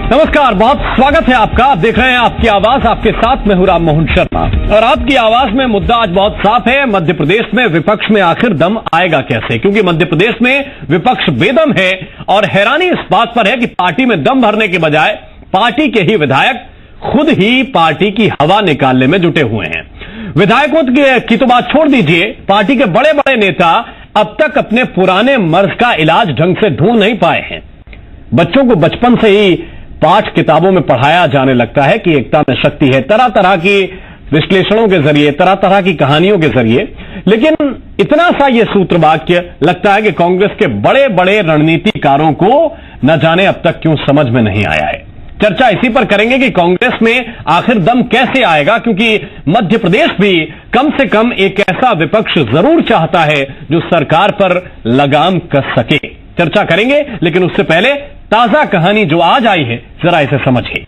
नमस्कार, बहुत स्वागत है आपका। आप देख रहे हैं आपकी आवाज, आपके साथ मैं हूं राम मोहन शर्मा। और आपकी आवाज में मुद्दा आज बहुत साफ है। मध्य प्रदेश में विपक्ष में आखिर दम आएगा कैसे, क्योंकि मध्य प्रदेश में विपक्ष बेदम है। और हैरानी इस बात पर है कि पार्टी में दम भरने के बजाय पार्टी के ही विधायक खुद ही पार्टी की हवा निकालने में जुटे हुए हैं। विधायकों की तो बात छोड़ दीजिए, पार्टी के बड़े बड़े नेता अब तक अपने पुराने मर्ज का इलाज ढंग से ढूंढ नहीं पाए हैं। बच्चों को बचपन से ही पाठ किताबों में पढ़ाया जाने लगता है कि एकता में शक्ति है, तरह तरह की विश्लेषणों के जरिए, तरह तरह की कहानियों के जरिए। लेकिन इतना सा यह सूत्र वाक्य लगता है कि कांग्रेस के बड़े बड़े रणनीतिकारों को न जाने अब तक क्यों समझ में नहीं आया है। चर्चा इसी पर करेंगे कि कांग्रेस में आखिर दम कैसे आएगा, क्योंकि मध्य प्रदेश भी कम से कम एक ऐसा विपक्ष जरूर चाहता है जो सरकार पर लगाम कस सके। चर्चा करेंगे, लेकिन उससे पहले ताजा कहानी जो आज आई है, जरा इसे समझिए।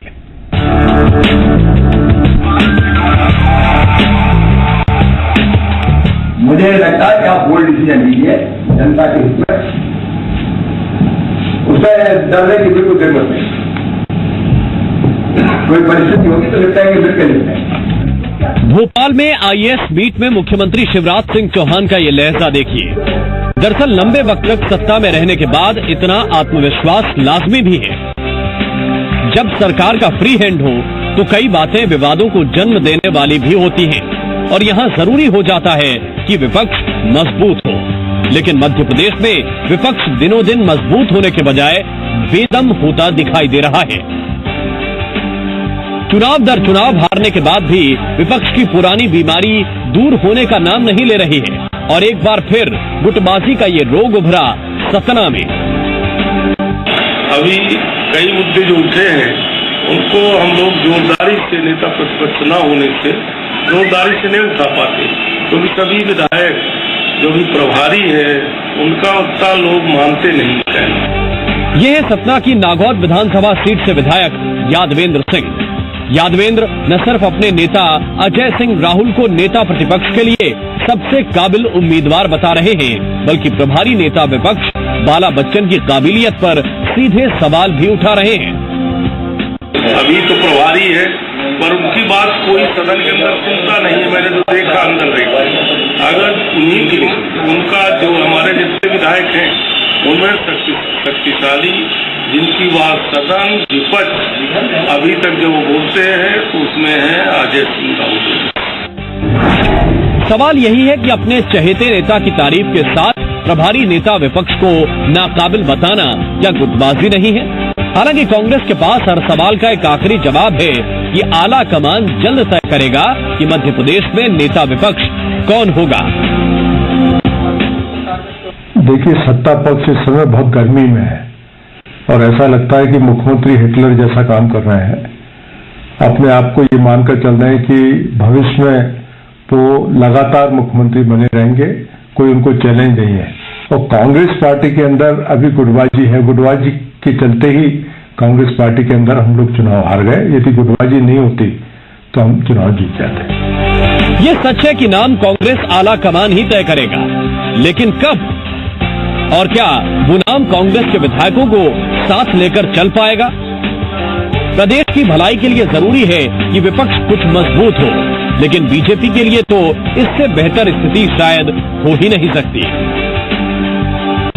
मुझे लगता है कि आप बोल्ड डिसीजन लीजिए जनता के हित में, उसमें डरने की बिल्कुल जरूरत नहीं। कोई परिस्थिति होगी तो निपटाएंगे, बिल्कुल निपटाएंगे। भोपाल में आईएएस मीट में मुख्यमंत्री शिवराज सिंह चौहान का ये लहजा देखिए। दरअसल लंबे वक्त तक सत्ता में रहने के बाद इतना आत्मविश्वास लाजमी भी है। जब सरकार का फ्री हैंड हो तो कई बातें विवादों को जन्म देने वाली भी होती हैं, और यहां जरूरी हो जाता है कि विपक्ष मजबूत हो। लेकिन मध्य प्रदेश में विपक्ष दिनों दिन मजबूत होने के बजाय बेदम होता दिखाई दे रहा है। चुनाव दर चुनाव हारने के बाद भी विपक्ष की पुरानी बीमारी दूर होने का नाम नहीं ले रही है, और एक बार फिर गुटबाजी का ये रोग उभरा सतना में। अभी कई मुद्दे जो उठे हैं उनको हम लोग जोरदारी से, नेता प्रतिपक्ष न होने से जोरदारी से नहीं उठा पाते, क्योंकि सभी विधायक जो भी प्रभारी है उनका उतना लोग मानते नहीं हैं। ये है सतना की नागौद विधानसभा सीट से विधायक यादवेंद्र सिंह। यादवेंद्र न सिर्फ अपने नेता अजय सिंह राहुल को नेता प्रतिपक्ष के लिए सबसे काबिल उम्मीदवार बता रहे हैं, बल्कि प्रभारी नेता विपक्ष बाला बच्चन की काबिलियत पर सीधे सवाल भी उठा रहे हैं। अभी तो प्रभारी है, पर उनकी बात कोई सदन के अंदर सुनता नहीं है। मैंने तो देखा अंदर देखा, अगर उन्हीं की उनका जो हमारे जितने विधायक हैं उनमें शक्तिशाली जिनकी बात सदन विपक्ष अभी तक जो वो बोलते हैं तो उसमें है अजय सिंह राहुल। सवाल यही है कि अपने चहेते नेता की तारीफ के साथ प्रभारी नेता विपक्ष को नाकाबिल बताना या गुटबाजी नहीं है। हालांकि कांग्रेस के पास हर सवाल का एक आखिरी जवाब है कि आला कमान जल्द तय करेगा कि मध्य प्रदेश में नेता विपक्ष कौन होगा। देखिए, सत्ता पक्ष इस समय बहुत गर्मी में है और ऐसा लगता है कि मुख्यमंत्री हिटलर जैसा काम कर रहे हैं। अपने आप को ये मानकर चल रहे हैं कि भविष्य में तो लगातार मुख्यमंत्री बने रहेंगे, कोई उनको चैलेंज नहीं है। और कांग्रेस पार्टी के अंदर अभी गुटबाजी है। गुटबाजी के चलते ही कांग्रेस पार्टी के अंदर हम लोग चुनाव हार गए। यदि गुटबाजी नहीं होती तो हम चुनाव जीत जाते। ये सच है कि नाम कांग्रेस आला कमान ही तय करेगा, लेकिन कब और क्या वो नाम कांग्रेस के विधायकों को साथ लेकर चल पाएगा? प्रदेश की भलाई के लिए जरूरी है कि विपक्ष कुछ मजबूत हो, लेकिन बीजेपी के लिए तो इससे बेहतर स्थिति शायद हो ही नहीं सकती।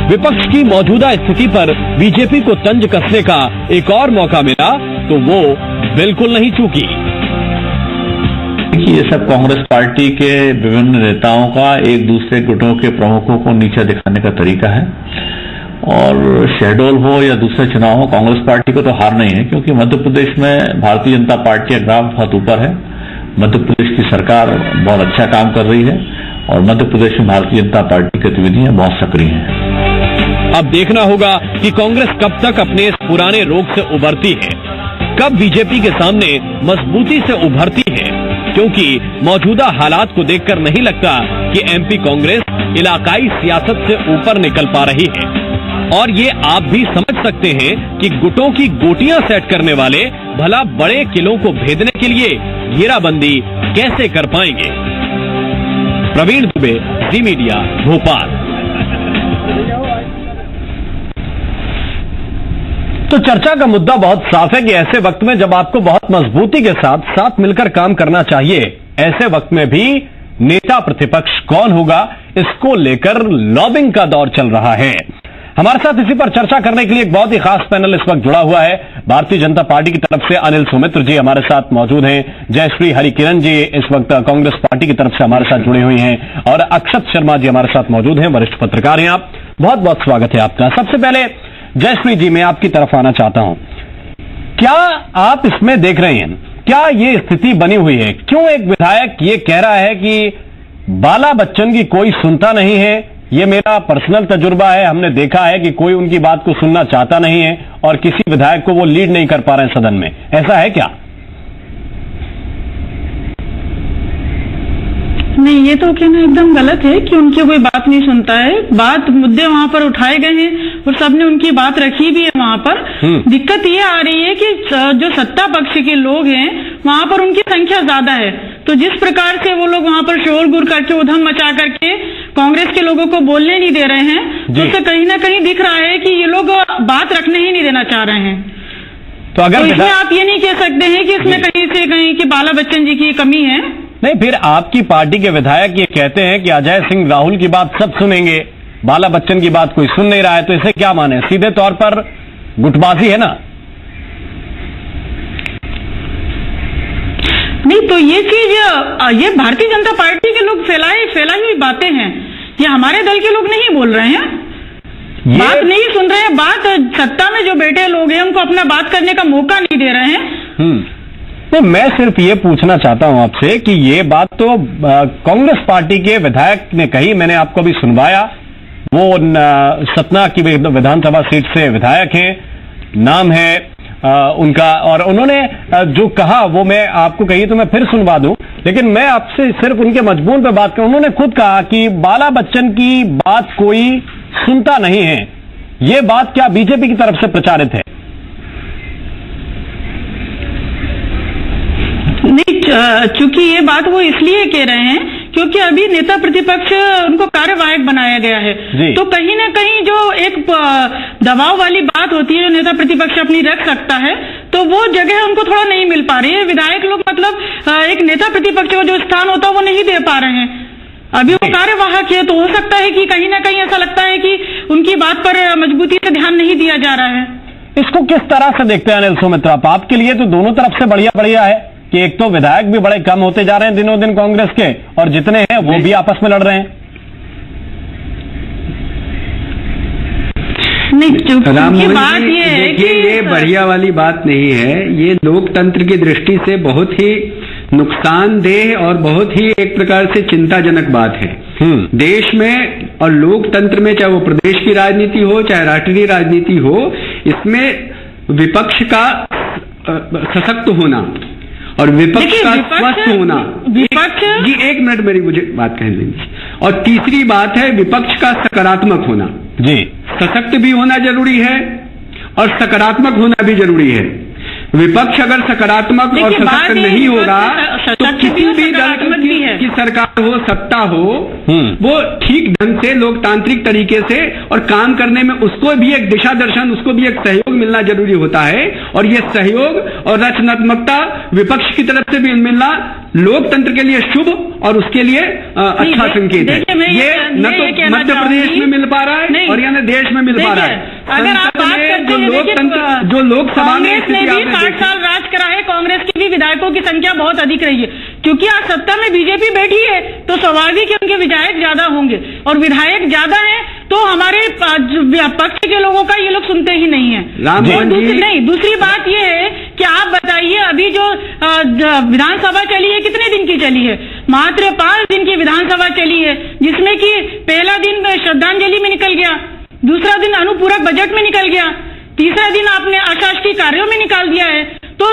विपक्ष की मौजूदा स्थिति पर बीजेपी को तंज कसने का एक और मौका मिला तो वो बिल्कुल नहीं चूकी। ये सब कांग्रेस पार्टी के विभिन्न नेताओं का एक दूसरे गुटों के प्रमुखों को नीचा दिखाने का तरीका है। और शहडोल हो या दूसरे चुनाव हो, कांग्रेस पार्टी को तो हार नहीं है, क्योंकि मध्य प्रदेश में भारतीय जनता पार्टी का ग्राफ बहुत ऊपर है। मध्य प्रदेश की सरकार बहुत अच्छा काम कर रही है और मध्य प्रदेश में भारतीय जनता पार्टी की गतिविधियां बहुत सक्रिय हैं। अब देखना होगा कि कांग्रेस कब तक अपने इस पुराने रोग से उभरती है, कब बीजेपी के सामने मजबूती से उभरती है, क्योंकि मौजूदा हालात को देखकर नहीं लगता कि एमपी कांग्रेस इलाकाई सियासत से ऊपर निकल पा रही है। और ये आप भी समझ सकते हैं कि गुटों की गोटियां सेट करने वाले भला बड़े किलों को भेदने के लिए घेराबंदी कैसे कर पाएंगे। प्रवीण दुबे, जी मीडिया, भोपाल। तो चर्चा का मुद्दा बहुत साफ है कि ऐसे वक्त में जब आपको बहुत मजबूती के साथ मिलकर काम करना चाहिए, ऐसे वक्त में भी नेता प्रतिपक्ष कौन होगा, इसको लेकर लॉबिंग का दौर चल रहा है। हमारे साथ इसी पर चर्चा करने के लिए एक बहुत ही खास पैनल इस वक्त जुड़ा हुआ है। भारतीय जनता पार्टी की तरफ से अनिल सुमित्र जी हमारे साथ मौजूद हैं, जयश्री हरिकिरण जी इस वक्त कांग्रेस पार्टी की तरफ से हमारे साथ जुड़ी हुई हैं और अक्षत शर्मा जी हमारे साथ मौजूद हैं, वरिष्ठ पत्रकार हैं आप। बहुत बहुत स्वागत है आपका। सबसे पहले जयश्री जी, मैं आपकी तरफ आना चाहता हूं। क्या आप इसमें देख रहे हैं, क्या ये स्थिति बनी हुई है? क्यों एक विधायक ये कह रहा है कि बाला बच्चन की कोई सुनता नहीं है? ये मेरा पर्सनल तजुर्बा है, हमने देखा है कि कोई उनकी बात को सुनना चाहता नहीं है और किसी विधायक को वो लीड नहीं कर पा रहे हैं सदन में, ऐसा है क्या? नहीं, ये तो कहना एकदम गलत है कि उनकी कोई बात नहीं सुनता है। मुद्दे वहां पर उठाए गए हैं और सबने उनकी बात रखी भी है वहां पर। दिक्कत ये आ रही है कि जो सत्ता पक्ष के लोग हैं वहां पर उनकी संख्या ज्यादा है, तो जिस प्रकार से वो लोग वहां पर शोरगुल करके उधम मचा करके कांग्रेस के लोगों को बोलने नहीं दे रहे हैं, तो उससे कहीं ना कहीं दिख रहा है कि ये लोग बात रखने ही नहीं देना चाह रहे हैं। तो अगर इसमें आप ये नहीं कह सकते हैं कि इसमें कहीं से कहीं कि बाला बच्चन जी की कमी है। नहीं, फिर आपकी पार्टी के विधायक ये कहते हैं कि अजय सिंह राहुल की बात सब सुनेंगे, बाला बच्चन की बात कोई सुन नहीं रहा है, तो इसे क्या माने? सीधे तौर पर गुटबाजी है ना? नहीं, तो ये चीज ये भारतीय जनता पार्टी के लोग फैलाई हुई बातें हैं, ये हमारे दल के लोग नहीं बोल रहे हैं, बात नहीं सुन रहे हैं। बात सत्ता में जो बैठे लोग हैं उनको अपना बात करने का मौका नहीं दे रहे हैं। तो मैं सिर्फ ये पूछना चाहता हूं आपसे कि ये बात तो कांग्रेस पार्टी के विधायक ने कही, मैंने आपको अभी सुनवाया, वो सतना की विधानसभा सीट से विधायक हैं, नाम है उनका, और उन्होंने जो कहा वो मैं आपको कही तो मैं फिर सुनवा दूं, लेकिन मैं आपसे सिर्फ उनके मजमून पे बात करूं। उन्होंने खुद कहा कि बाला बच्चन की बात कोई सुनता नहीं है। ये बात क्या बीजेपी की तरफ से प्रचारित है? नहीं, चूंकि ये बात वो इसलिए कह रहे हैं क्योंकि अभी नेता प्रतिपक्ष उनको कार्यवाहक बनाया गया है, तो कहीं ना कहीं जो एक दबाव वाली बात होती है जो नेता प्रतिपक्ष अपनी रख सकता है, तो वो जगह उनको थोड़ा नहीं मिल पा रही है। विधायक लोग मतलब एक नेता प्रतिपक्ष का जो स्थान होता है वो नहीं दे पा रहे हैं। अभी वो कार्यवाहक है, तो हो सकता है कि कहीं ना कहीं ऐसा लगता है कि उनकी बात पर मजबूती से ध्यान नहीं दिया जा रहा है। इसको किस तरह से देखते हैं अनिल सुमित्रा? आपके लिए तो दोनों तरफ से बढ़िया है कि एक तो विधायक भी बड़े कम होते जा रहे हैं दिनों दिन कांग्रेस के, और जितने हैं वो भी आपस में लड़ रहे हैं। राममोहन जी, देखिए ये बढ़िया वाली बात नहीं है, ये लोकतंत्र की दृष्टि से बहुत ही नुकसानदेह और बहुत ही एक प्रकार से चिंताजनक बात है। देश में और लोकतंत्र में, चाहे वो प्रदेश की राजनीति हो चाहे राष्ट्रीय राजनीति हो, इसमें विपक्ष का सशक्त होना और विपक्ष का स्वस्थ होना, जी एक मिनट मेरी मुझे बात कहने दीजिए, और तीसरी बात है विपक्ष का सकारात्मक होना। जी, सशक्त भी होना जरूरी है और सकारात्मक होना भी जरूरी है। विपक्ष अगर सकारात्मक और सशक्त नहीं होगा तो किसी भी दल की सरकार हो, सत्ता हो, वो ठीक ढंग से लोकतांत्रिक तरीके से और काम करने में उसको भी एक दिशा दर्शन, उसको भी एक सहयोग मिलना जरूरी होता है, और ये सहयोग और रचनात्मकता विपक्ष की तरफ से भी मिलना लोकतंत्र के लिए शुभ और उसके लिए अच्छा संकेत है। ये न तो मध्य प्रदेश में मिल पा रहा है और या न देश में मिल पा रहा है। अगर आप बात करते हैं जो लोकसभा में 60 साल राज करा है, कांग्रेस के भी विधायकों की संख्या बहुत अधिक रही है, क्योंकि आज सत्ता में बीजेपी बैठी है तो स्वाभाविक है उनके विधायक ज्यादा होंगे, और विधायक ज्यादा है तो हमारे पक्ष के लोगों का ये लोग सुनते ही नहीं है। दूसरी बात ये है कि आप बताइए, अभी जो विधानसभा चली है कितने दिन की चली है? मात्र 5 दिन की विधानसभा चली है, जिसमें कि पहला दिन श्रद्धांजलि में निकल गया, दूसरा दिन अनुपूरक बजट में निकल गया, तीसरा दिन आपने अशासकीय कार्यों में निकाल दिया है, तो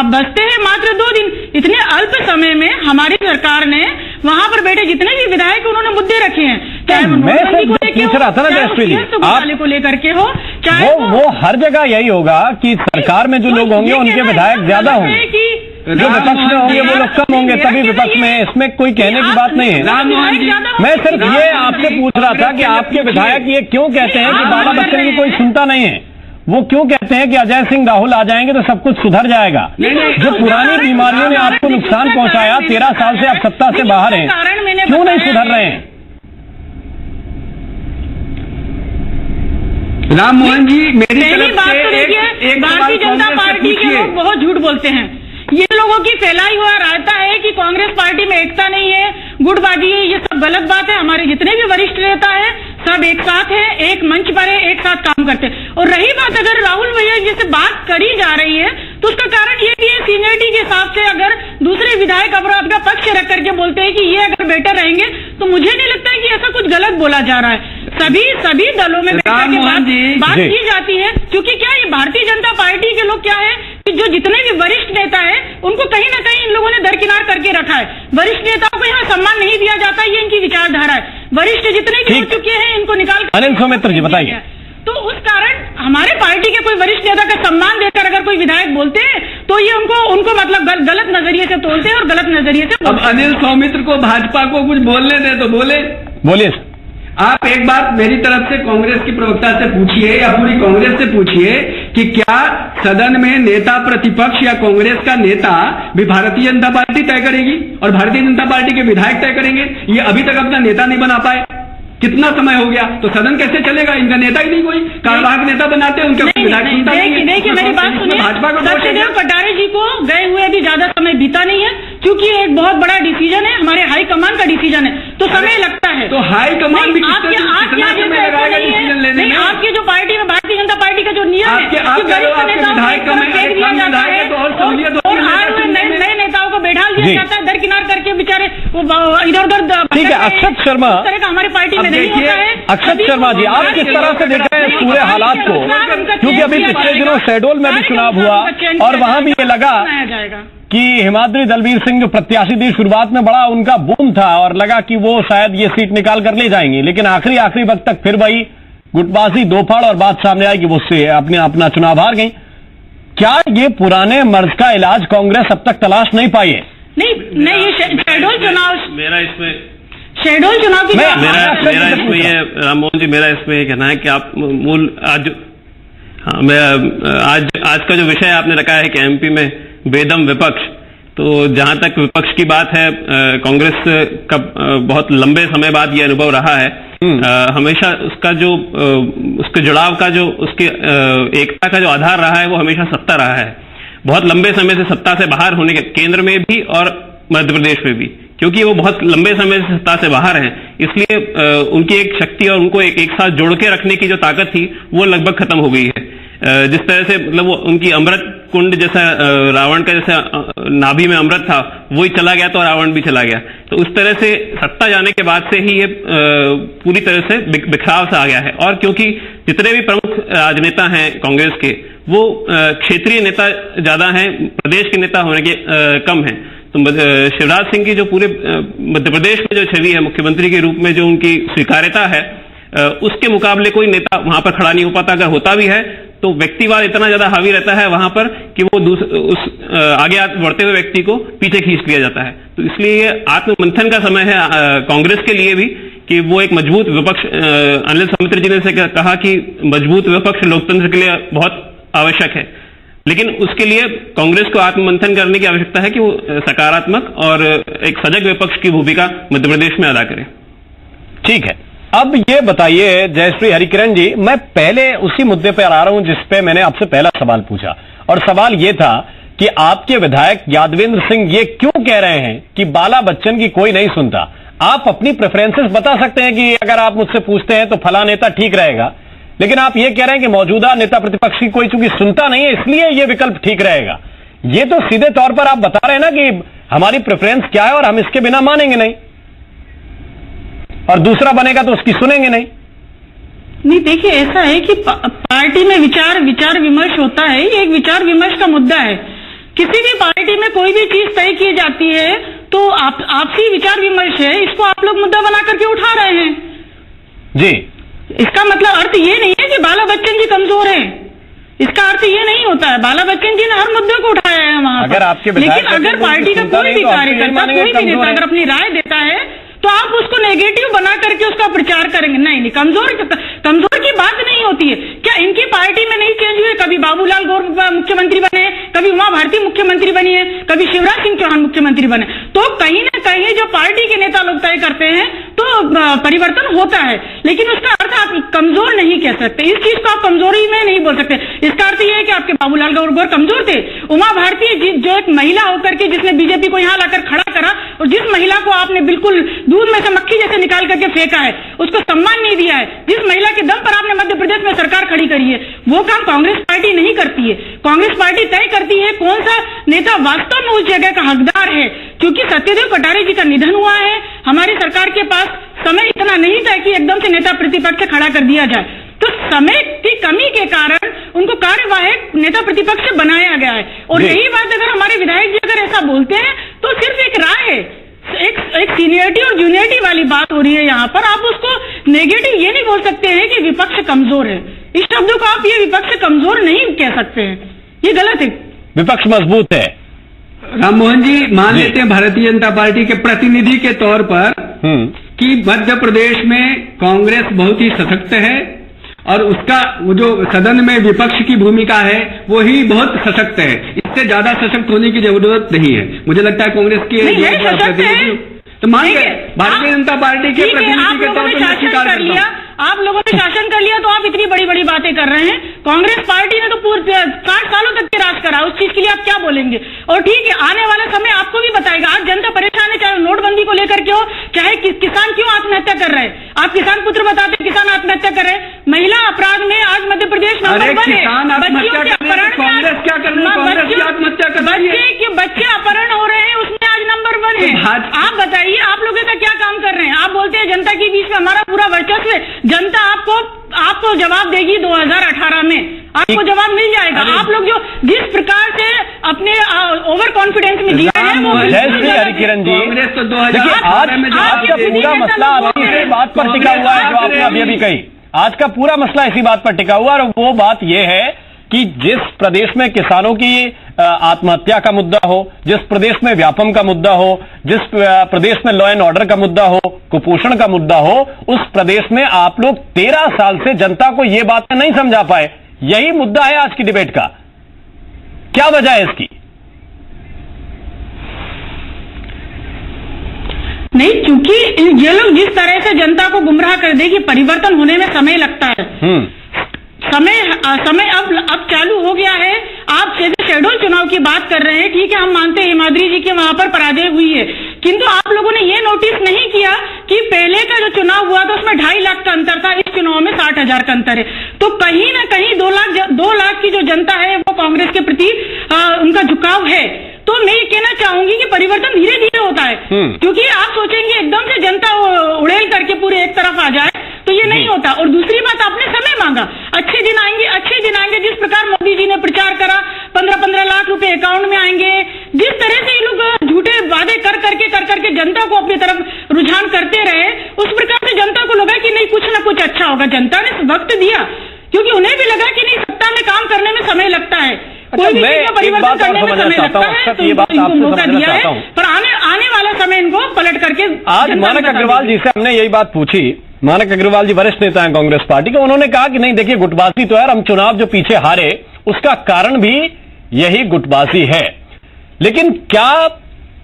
बचते हैं मात्र 2 दिन। इतने अल्प समय में हमारी सरकार ने वहां पर बैठे जितने भी विधायक उन्होंने मुद्दे रखे हैं, चाहे मैं पूछ रहा था ना जयश्री जी, आप को लेकर के हो, चाहे वो हर जगह यही होगा कि सरकार में जो लोग होंगे उनके विधायक ज्यादा होंगे, जो विपक्ष में होंगे वो लोग कम होंगे, तभी विपक्ष में। इसमें कोई कहने की बात नहीं है। मैं सिर्फ ये आपसे पूछ रहा था कि आपके विधायक ये क्यों कहते हैं कि बाला बच्चन की कोई सुनता नहीं है? वो क्यों कहते हैं कि अजय सिंह राहुल आ जाएंगे तो सब कुछ सुधर जाएगा? जो पुरानी बीमारियों ने आपको नुकसान पहुंचाया, 13 साल से आप सत्ता से बाहर हैं, क्यों नहीं सुधर रहे हैं? राम मोहन जी, मेरी तरफ बात से तो भारतीय जनता पार्टी के लोग बहुत झूठ बोलते हैं। ये लोगों की फैलाई हुआ रहता है कि कांग्रेस पार्टी में एकता नहीं है, गुटबाजी है, ये सब गलत बात है। हमारे जितने भी वरिष्ठ नेता है सब एक साथ है, एक मंच पर है, एक साथ काम करते हैं। और रही बात अगर राहुल भैया जैसे बात करी जा रही है तो उसका कारण ये भी है, सीनियरिटी के हिसाब से अगर दूसरे विधायक अपना पक्ष रख करके बोलते हैं कि ये अगर बेटर रहेंगे, तो मुझे नहीं लगता है कि ऐसा कुछ गलत बोला जा रहा है। सभी दलों में बैठकर के बात की जाती है, क्योंकि क्या ये भारतीय जनता पार्टी के लोग क्या है कि जो जितने भी वरिष्ठ नेता है उनको कहीं ना कहीं इन लोगों ने दरकिनार करके रखा है। वरिष्ठ नेताओं को यहाँ सम्मान नहीं दिया जाता, ये इनकी विचारधारा है। वरिष्ठ जितने भी हो चुके हैं इनको निकाल। अनिल सौमित्र जी बताइए। तो उस कारण हमारे पार्टी के कोई वरिष्ठ नेता का सम्मान देकर अगर कोई विधायक बोलते हैं तो ये उनको मतलब गलत नजरिए से तोलते हैं और गलत नजरिए से। अब अनिल सौमित्र को भाजपा को कुछ बोलने दे तो बोलिए। आप एक बात मेरी तरफ से कांग्रेस की प्रवक्ता से पूछिए या पूरी कांग्रेस से पूछिए कि क्या सदन में नेता प्रतिपक्ष या कांग्रेस का नेता भी भारतीय जनता पार्टी तय करेगी और भारतीय जनता पार्टी के विधायक तय करेंगे? ये अभी तक अपना नेता नहीं बना पाए, कितना समय हो गया, तो सदन कैसे चलेगा? इनका नेता ही नहीं, कोई कार्यवाहक नेता बनाते हैं, उनके विधायक सुनता नहीं है। देखिए मेरी बात सुनिए, भाजपा को सत्यदेव कटारे जी को गए हुए अभी ज्यादा समय बीता नहीं है, क्योंकि एक बहुत बड़ा डिसीजन है, हमारे हाईकमान का डिसीजन है, तो समय लगता है। तो हाईकमान भी कितना समय लगाएगा डिसीजन लेने में? आपकी जो पार्टी में भारतीय जनता पार्टी का जो नियम है, नए नेताओं को बैठा दिया जाता है, दरकिनार करके बेचारे इधर उधर। ठीक है, अक्षत शर्मा, हमारी पार्टी में नहीं होता है। अक्षत शर्मा जी, आप किस तरह से देख रहे हैं पूरे हालात को? क्योंकि अभी पिछले दिनों शहडोल में भी चुनाव हुआ और वहां भी ये लगा कि हिमाद्री दलवीर सिंह जो प्रत्याशी थी, शुरुआत में बड़ा उनका बूम था और लगा कि वो शायद ये सीट निकाल कर ले जाएंगे, लेकिन आखिरी वक्त तक फिर वही गुटबाजी दोफाड़ और बात सामने आई कि वो अपना चुनाव हार गई। क्या ये पुराने मर्ज का इलाज कांग्रेस अब तक तलाश नहीं पाई है? नहीं, ये शहडोल चुनाव, मेरा इसमें शहडोल चुनाव की मेरा इसमें ये राम मोहन जी, मेरा इसमें ये कहना है कि आप मूल आज का जो विषय आपने रखा है कि एमपी में बेदम विपक्ष, तो जहां तक विपक्ष की बात है, कांग्रेस का बहुत लंबे समय बाद ये अनुभव रहा है। हमेशा उसके जुड़ाव का जो उसके एकता का जो आधार रहा है वो हमेशा सत्ता रहा है। बहुत लंबे समय से सत्ता से बाहर होने के, केंद्र में भी और मध्य प्रदेश में भी, क्योंकि वो बहुत लंबे समय से सत्ता से बाहर हैं, इसलिए उनकी एक शक्ति और उनको एक साथ जोड़ के रखने की जो ताकत थी वो लगभग खत्म हो गई है। जिस तरह से मतलब वो उनकी अमृत कुंड जैसा, रावण का जैसा नाभि में अमृत था, वही चला गया तो रावण भी चला गया। तो उस तरह से सत्ता जाने के बाद से ही ये पूरी तरह से बिखराव सा आ गया है। और क्योंकि जितने भी प्रमुख राजनेता हैं कांग्रेस के, वो क्षेत्रीय नेता ज्यादा हैं, प्रदेश के नेता होने के कम हैं। तो शिवराज सिंह की जो पूरे मध्य प्रदेश में जो छवि है मुख्यमंत्री के रूप में, जो उनकी स्वीकार्यता है, उसके मुकाबले कोई नेता वहां पर खड़ा नहीं हो पाता। अगर होता भी है तो व्यक्तिवाद इतना ज्यादा हावी रहता है वहां पर कि वो आगे बढ़ते हुए व्यक्ति को पीछे खींच लिया जाता है। तो इसलिए ये आत्ममंथन का समय है कांग्रेस के लिए भी कि वो एक मजबूत विपक्ष, अनिल सौमित्र जी ने कहा कि मजबूत विपक्ष लोकतंत्र के लिए बहुत आवश्यक है, लेकिन उसके लिए कांग्रेस को आत्ममंथन करने की आवश्यकता है कि वो सकारात्मक और एक सजग विपक्ष की भूमिका मध्य प्रदेश में अदा करे। ठीक है, अब ये बताइए जयश्री हरिकिरण जी, मैं पहले उसी मुद्दे पर आ रहा हूं जिसपे मैंने आपसे पहला सवाल पूछा, और सवाल ये था कि आपके विधायक यादवेंद्र सिंह ये क्यों कह रहे हैं कि बाला बच्चन की कोई नहीं सुनता। आप अपनी प्रेफरेंसेस बता सकते हैं कि अगर आप मुझसे पूछते हैं तो फला नेता ठीक रहेगा, लेकिन आप ये कह रहे हैं कि मौजूदा नेता प्रतिपक्ष की कोई चूंकि सुनता नहीं है इसलिए ये विकल्प ठीक रहेगा। ये तो सीधे तौर पर आप बता रहे हैं ना कि हमारी प्रेफरेंस क्या है और हम इसके बिना मानेंगे नहीं, और दूसरा बनेगा तो उसकी सुनेंगे नहीं। नहीं, देखिए ऐसा है कि पार्टी में विचार विमर्श होता है, ये एक विचार विमर्श का मुद्दा है। किसी भी पार्टी में कोई भी चीज तय की जाती है तो आपसी विचार विमर्श है, इसको आप लोग मुद्दा बना करके उठा रहे हैं जी। इसका मतलब अर्थ ये नहीं है कि बाला बच्चन जी कमजोर है, इसका अर्थ ये नहीं होता है। बाला बच्चन जी ने हर मुद्दे को उठाया है वहां पर, लेकिन अगर पार्टी का कोई भी कार्यकर्ता, कोई भी नेता अगर अपनी राय देता है तो आप उसको नेगेटिव बना करके उसका प्रचार करेंगे। नहीं, कमजोर की बात नहीं होती है। क्या इनकी पार्टी में नहीं चेंज मुख्यमंत्री बने, कभी उमा भारती मुख्यमंत्री बनी है, कभी शिवराज सिंह चौहान मुख्यमंत्री बने। तो कहीं ना कहीं जो पार्टी के नेता लोग तय करते हैं तो परिवर्तन होता है, लेकिन उसका अर्थ आप कमजोर नहीं कह सकते। इस चीज को आप कमजोरी में नहीं बोल सकते। इसका अर्थ यह है कि आपके बाबूलाल गौर कमजोर थे। उमा भारती जो एक महिला होकर के जिसने बीजेपी को यहां लाकर खड़ा करा, और जिस महिला को आपने बिल्कुल दूध में से मक्खी जैसे निकाल करके फेंका है, उसको सम्मान नहीं दिया है, जिस महिला के दम पर आपने मध्य प्रदेश में सरकार खड़ी करी है, वो काम कांग्रेस पार्टी नहीं करती है। कांग्रेस पार्टी तय करती है कौन सा नेता वास्तव में उस जगह का हकदार है। क्योंकि सत्यदेव कटारे जी का निधन हुआ है, हमारी सरकार के पास समय इतना नहीं था कि एकदम से नेता प्रतिपक्ष खड़ा कर दिया जाए, तो समय की कमी के कारण उनको कार्यवाहक नेता प्रतिपक्ष से बनाया गया है। और यही बात अगर हमारे विधायक जी अगर ऐसा बोलते हैं तो सिर्फ एक राय है, एक सीनियरिटी और जूनियरिटी वाली बात हो रही है यहाँ पर। आप उसको नेगेटिव ये नहीं बोल सकते हैं कि विपक्ष कमजोर है। इस शब्दों को आप ये विपक्ष कमजोर नहीं कह सकते हैं, ये गलत है। विपक्ष मजबूत है। राम मोहन जी, मान लेते हैं भारतीय जनता पार्टी के प्रतिनिधि के तौर पर कि मध्य प्रदेश में कांग्रेस बहुत ही सशक्त है और उसका वो जो सदन में विपक्ष की भूमिका है वो ही बहुत सशक्त है। इससे ज्यादा सशक्त होने की जरूरत नहीं है। मुझे लगता है कांग्रेस की प्रतिनिधि तो मान गए भारतीय जनता पार्टी के प्रतिनिधि के तौर पर स्वीकार कर लिया। आप लोगों ने शासन कर लिया तो आप इतनी बड़ी बड़ी बातें कर रहे हैं। कांग्रेस पार्टी ने तो पूरे 60 सालों तक के राज करा, उस चीज के लिए आप क्या बोलेंगे। और ठीक है, आने वाला समय आपको भी बताएगा। आज जनता परेशान है, चाहे नोटबंदी को लेकर के हो, चाहे किसान क्यों आत्महत्या कर रहे हैं। आप किसान पुत्र बताते हैं किसान आत्महत्या कर रहे हैं। महिला अपराध में आज मध्य प्रदेश नंबर 1 है। बच्चे अपहरण हो रहे हैं, उसमें आज नंबर 1 है। आप बताइए आप लोग ऐसा क्या काम कर रहे हैं। आप बोलते हैं जनता के बीच में हमारा पूरा वर्चस्व है। जनता आपको जवाब देगी 2018 में, आपको जवाब मिल जाएगा। आप लोग जो जिस प्रकार से अपने ओवर कॉन्फिडेंस में दिया है वो हरिकिरण जी, देखिए आज का पूरा मसला इसी बात पर टिका हुआ है जो आपने अभी कही। आज का पूरा मसला इसी बात पर टिका हुआ है, और वो बात यह है कि जिस प्रदेश में किसानों की आत्महत्या का मुद्दा हो, जिस प्रदेश में व्यापम का मुद्दा हो, जिस प्रदेश में लॉ एंड ऑर्डर का मुद्दा हो, कुपोषण का मुद्दा हो, उस प्रदेश में आप लोग 13 साल से जनता को ये बातें नहीं समझा पाए। यही मुद्दा है आज की डिबेट का। क्या वजह है इसकी? नहीं, क्योंकि ये लोग जिस तरह से जनता को गुमराह कर देगी, परिवर्तन होने में समय लगता है। समय अब चालू हो गया है। आप शेड्यूल चुनाव की बात कर रहे हैं, ठीक है, हम मानते हैं हिमाद्री जी के वहां पर पराजय हुई है, किंतु आप लोगों ने ये नोटिस नहीं किया कि पहले का जो चुनाव हुआ था उसमें 2.5 लाख का अंतर था, इस चुनाव में 60,000 का अंतर है। तो कहीं ना कहीं 2 लाख की जो जनता है वो कांग्रेस के प्रति उनका झुकाव है। तो मैं ये कहना चाहूंगी कि परिवर्तन धीरे धीरे होता है, क्योंकि आप सोचेंगे एकदम से जनता उड़ेल करके पूरे एक तरफ आ जाए तो ये नहीं होता। और दूसरी बात, आपने समय मांगा, अच्छे दिन आएंगे। जिस प्रकार मोदी जी ने प्रचार करा 15-15 लाख रुपए अकाउंट में आएंगे, जिस तरह से ये लोग झूठे वादे कर करके जनता को अपनी तरफ रुझान करते रहे, उस प्रकार से जनता को लगा कि नहीं कुछ ना कुछ अच्छा होगा। जनता ने वक्त दिया, क्योंकि उन्हें भी लगा कि नहीं सत्ता में काम करने में समय लगता है, कोई भी चीज का परिवर्तन करने में समय लगता है, तो इनको मौका दिया है। पर आने वाला समय इनको पलट करके। आज मानक अग्रवाल जी से हमने यही बात पूछी। मानक अग्रवाल जी वरिष्ठ नेता हैं कांग्रेस पार्टी के। उन्होंने कहा कि नहीं देखिए, गुटबाजी तो है, हम चुनाव जो पीछे हारे उसका कारण भी यही गुटबाजी है। लेकिन क्या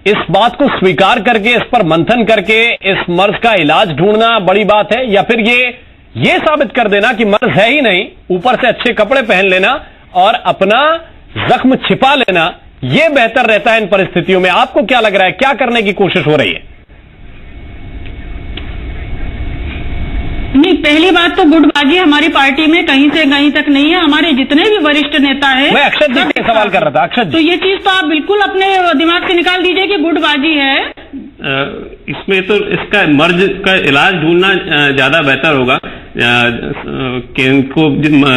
इस बात को स्वीकार करके, इस पर मंथन करके इस मर्ज का इलाज ढूंढना बड़ी बात है, या फिर ये साबित कर देना कि मर्ज है ही नहीं, ऊपर से अच्छे कपड़े पहन लेना और अपना जख्म छिपा लेना, यह बेहतर रहता है इन परिस्थितियों में? आपको क्या लग रहा है, क्या करने की कोशिश हो रही है? नहीं, पहली बात तो गुटबाजी हमारी पार्टी में कहीं से कहीं तक नहीं है। हमारे जितने भी वरिष्ठ नेता हैं, मैं अक्षत जी से सवाल कर रहा था। अक्षत जी, तो ये चीज तो आप बिल्कुल अपने दिमाग से निकाल दीजिए कि गुटबाजी है। इसमें तो इसका मर्ज का इलाज ढूंढना ज्यादा बेहतर होगा। कि इनको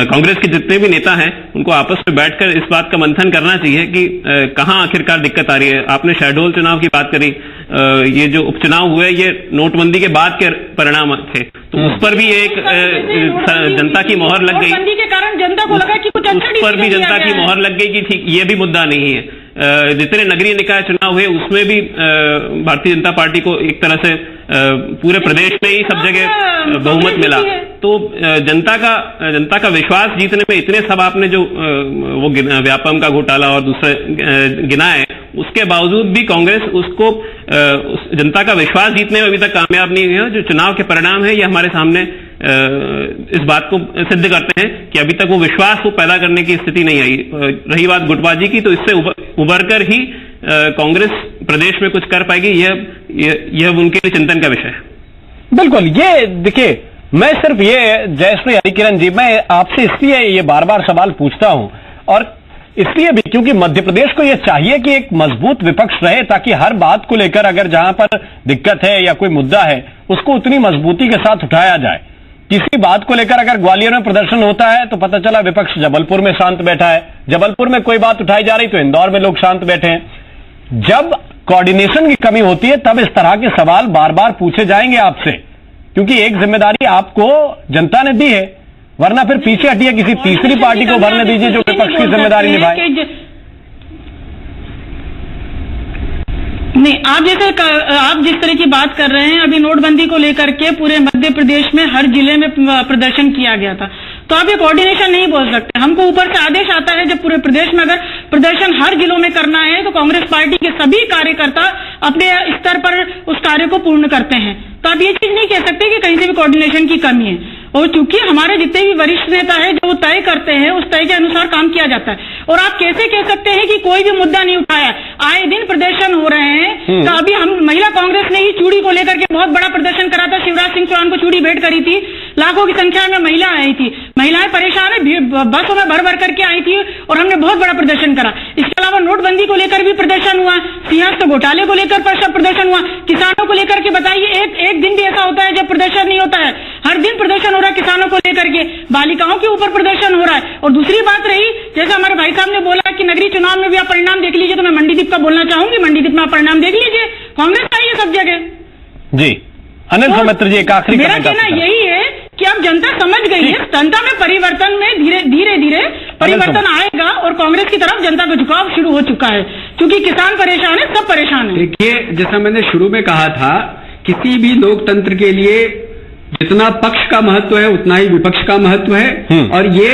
कांग्रेस के जितने भी नेता हैं उनको आपस में बैठकर इस बात का मंथन करना चाहिए कि कहां आखिरकार दिक्कत आ रही है। आपने शहडोल चुनाव की बात करी, ये जो उपचुनाव हुए ये नोटबंदी के बाद के परिणाम थे, तो उस पर भी एक जनता की मोहर लग गई। नोटबंदी के कारण जनता को लगा कि कुछ अच्छा, उस पर भी जनता की मोहर लग गई कि ठीक ये भी मुद्दा नहीं है। जितने नगरीय निकाय चुनाव हुए उसमें भी भारतीय जनता पार्टी को एक तरह से पूरे प्रदेश में ही सब जगह बहुमत मिला। तो जनता का विश्वास जीतने में इतने सब आपने जो वो व्यापम का घोटाला और दूसरे गिनाए, उसके बावजूद भी कांग्रेस उसको जनता का विश्वास जीतने में अभी तक कामयाब नहीं हुई है। जो चुनाव के परिणाम है ये हमारे सामने इस बात को सिद्ध करते हैं कि अभी तक वो विश्वास को पैदा करने की स्थिति नहीं आई। रही बात गुटबाजी की, तो इससे उभरकर ही कांग्रेस प्रदेश में कुछ कर पाएगी, यह उनके लिए चिंतन का विषय है। बिल्कुल। ये देखिए, मैं सिर्फ ये जयश्री हरिकिरण जी, मैं आपसे इसलिए ये बार बार सवाल पूछता हूं और इसलिए भी क्योंकि मध्य प्रदेश को यह चाहिए कि एक मजबूत विपक्ष रहे, ताकि हर बात को लेकर अगर जहां पर दिक्कत है या कोई मुद्दा है उसको उतनी मजबूती के साथ उठाया जाए। किसी बात को लेकर अगर ग्वालियर में प्रदर्शन होता है तो पता चला विपक्ष जबलपुर में शांत बैठा है, जबलपुर में कोई बात उठाई जा रही तो इंदौर में लोग शांत बैठे हैं। जब कोऑर्डिनेशन की कमी होती है तब इस तरह के सवाल बार बार पूछे जाएंगे आपसे, क्योंकि एक जिम्मेदारी आपको जनता ने दी है, वरना फिर पीछे हटिए, किसी तीसरी पार्टी को भरने दीजिए जो विपक्ष की जिम्मेदारी निभाए। नहीं, आप जिस तरह की बात कर रहे हैं, अभी नोटबंदी को लेकर के पूरे मध्य प्रदेश में हर जिले में प्रदर्शन किया गया था, तो आप ये कोऑर्डिनेशन नहीं बोल सकते। हमको ऊपर से आदेश आता है, जब पूरे प्रदेश में अगर प्रदर्शन हर जिलों में करना है तो कांग्रेस पार्टी के सभी कार्यकर्ता अपने स्तर पर उस कार्य को पूर्ण करते हैं। तो आप ये चीज नहीं कह सकते कि कहीं से भी कोऑर्डिनेशन की कमी है। और चूंकि हमारे जितने भी वरिष्ठ नेता है जो तय करते हैं उस तय के अनुसार काम किया जाता है। और आप कैसे कह सकते हैं कि कोई भी मुद्दा नहीं उठाया? आए दिन प्रदर्शन हो रहे हैं। तो अभी हम महिला कांग्रेस ने ही चूड़ी को लेकर के बहुत बड़ा प्रदर्शन करा था। शिवराज सिंह चौहान को चूड़ी भेंट करी थी, लाखों की संख्या में महिला आई थी, महिलाएं परेशान है, बसों में भर भर करके आई थी और हमने बहुत बड़ा प्रदर्शन करा। इसके अलावा नोटबंदी को लेकर भी प्रदर्शन हुआ, सिंहस्थ घोटाले को लेकर प्रदर्शन हुआ, किसानों को लेकर के बताइए, एक दिन भी ऐसा होता है जब प्रदर्शन नहीं होता है? हर दिन प्रदर्शन हो रहा है किसानों को लेकर के, बालिकाओं के ऊपर प्रदर्शन हो रहा है। और दूसरी बात रही, जैसे हमारे भाई साहब ने बोला कि नगरीय चुनाव में भी आप परिणाम देख लीजिए, तो मैं मंडीदीप का बोलना चाहूंगी, मंडीदीप में आप परिणाम देख लीजिए, कांग्रेस का ही है सब जगह। जी अनिल सौमित्र जी, एक आखिरी मेरा कहना यही है कि अब जनता समझ गई है, जनता में परिवर्तन में धीरे धीरे परिवर्तन आएगा और कांग्रेस की तरफ जनता का झुकाव शुरू हो चुका है, क्योंकि किसान परेशान है, सब परेशान है। देखिए, जैसा मैंने शुरू में कहा था, किसी भी लोकतंत्र के लिए जितना पक्ष का महत्व है उतना ही विपक्ष का महत्व है, और ये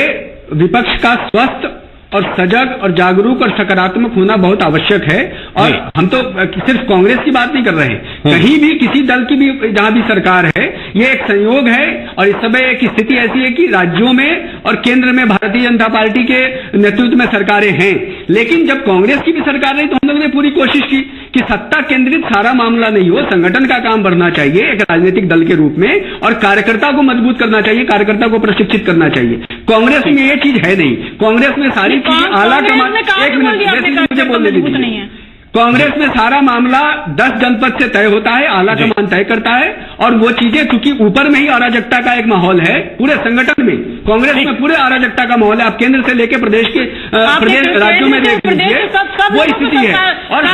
विपक्ष का स्वस्थ और सजग और जागरूक और सकारात्मक होना बहुत आवश्यक है। और हम तो सिर्फ कांग्रेस की बात नहीं कर रहे हैं, कहीं भी किसी दल की भी जहां भी सरकार है, ये एक संयोग है। और इस समय की स्थिति ऐसी है कि राज्यों में और केंद्र में भारतीय जनता पार्टी के नेतृत्व में सरकारें हैं, लेकिन जब कांग्रेस की भी सरकार रही तो हम लोगों ने पूरी कोशिश की कि सत्ता केंद्रित सारा मामला नहीं हो, संगठन का काम बढ़ना चाहिए एक राजनीतिक दल के रूप में, और कार्यकर्ता को मजबूत करना चाहिए, कार्यकर्ता को प्रशिक्षित करना चाहिए। कांग्रेस में ये चीज है नहीं। कांग्रेस में सारी चीजें आला कमान, एक मिनट मुझे बोलने दीजिए, कांग्रेस में सारा मामला 10 जनपद से तय होता है, आला कमान तय करता है, और वो चीजें चूंकि ऊपर में ही अराजकता का एक माहौल है, पूरे संगठन में कांग्रेस में पूरे अराजकता का माहौल है। आप केंद्र से लेकर प्रदेश के प्रदेश राज्यों में देख लीजिए, वो स्थिति है। और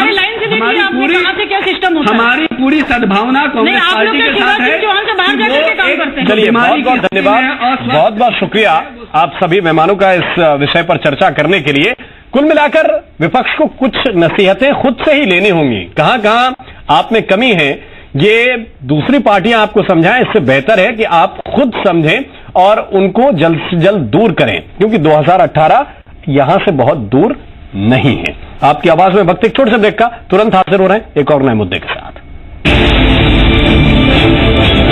हमारी पूरी सद्भावना कांग्रेस पार्टी के साथ है। चलिए, बहुत बहुत धन्यवाद, बहुत बहुत शुक्रिया आप सभी मेहमानों का इस विषय पर चर्चा करने के लिए। कुल मिलाकर विपक्ष को कुछ नसीहतें खुद से ही लेनी होंगी, कहां कहां आप में कमी है ये दूसरी पार्टियां आपको समझाएं, इससे बेहतर है कि आप खुद समझें और उनको जल्द से जल्द दूर करें, क्योंकि 2018 यहां से बहुत दूर नहीं है। आपकी आवाज में वक्त एक छोटे से ब्रेक का, तुरंत हाजिर हो रहे हैं एक और नए मुद्दे के साथ।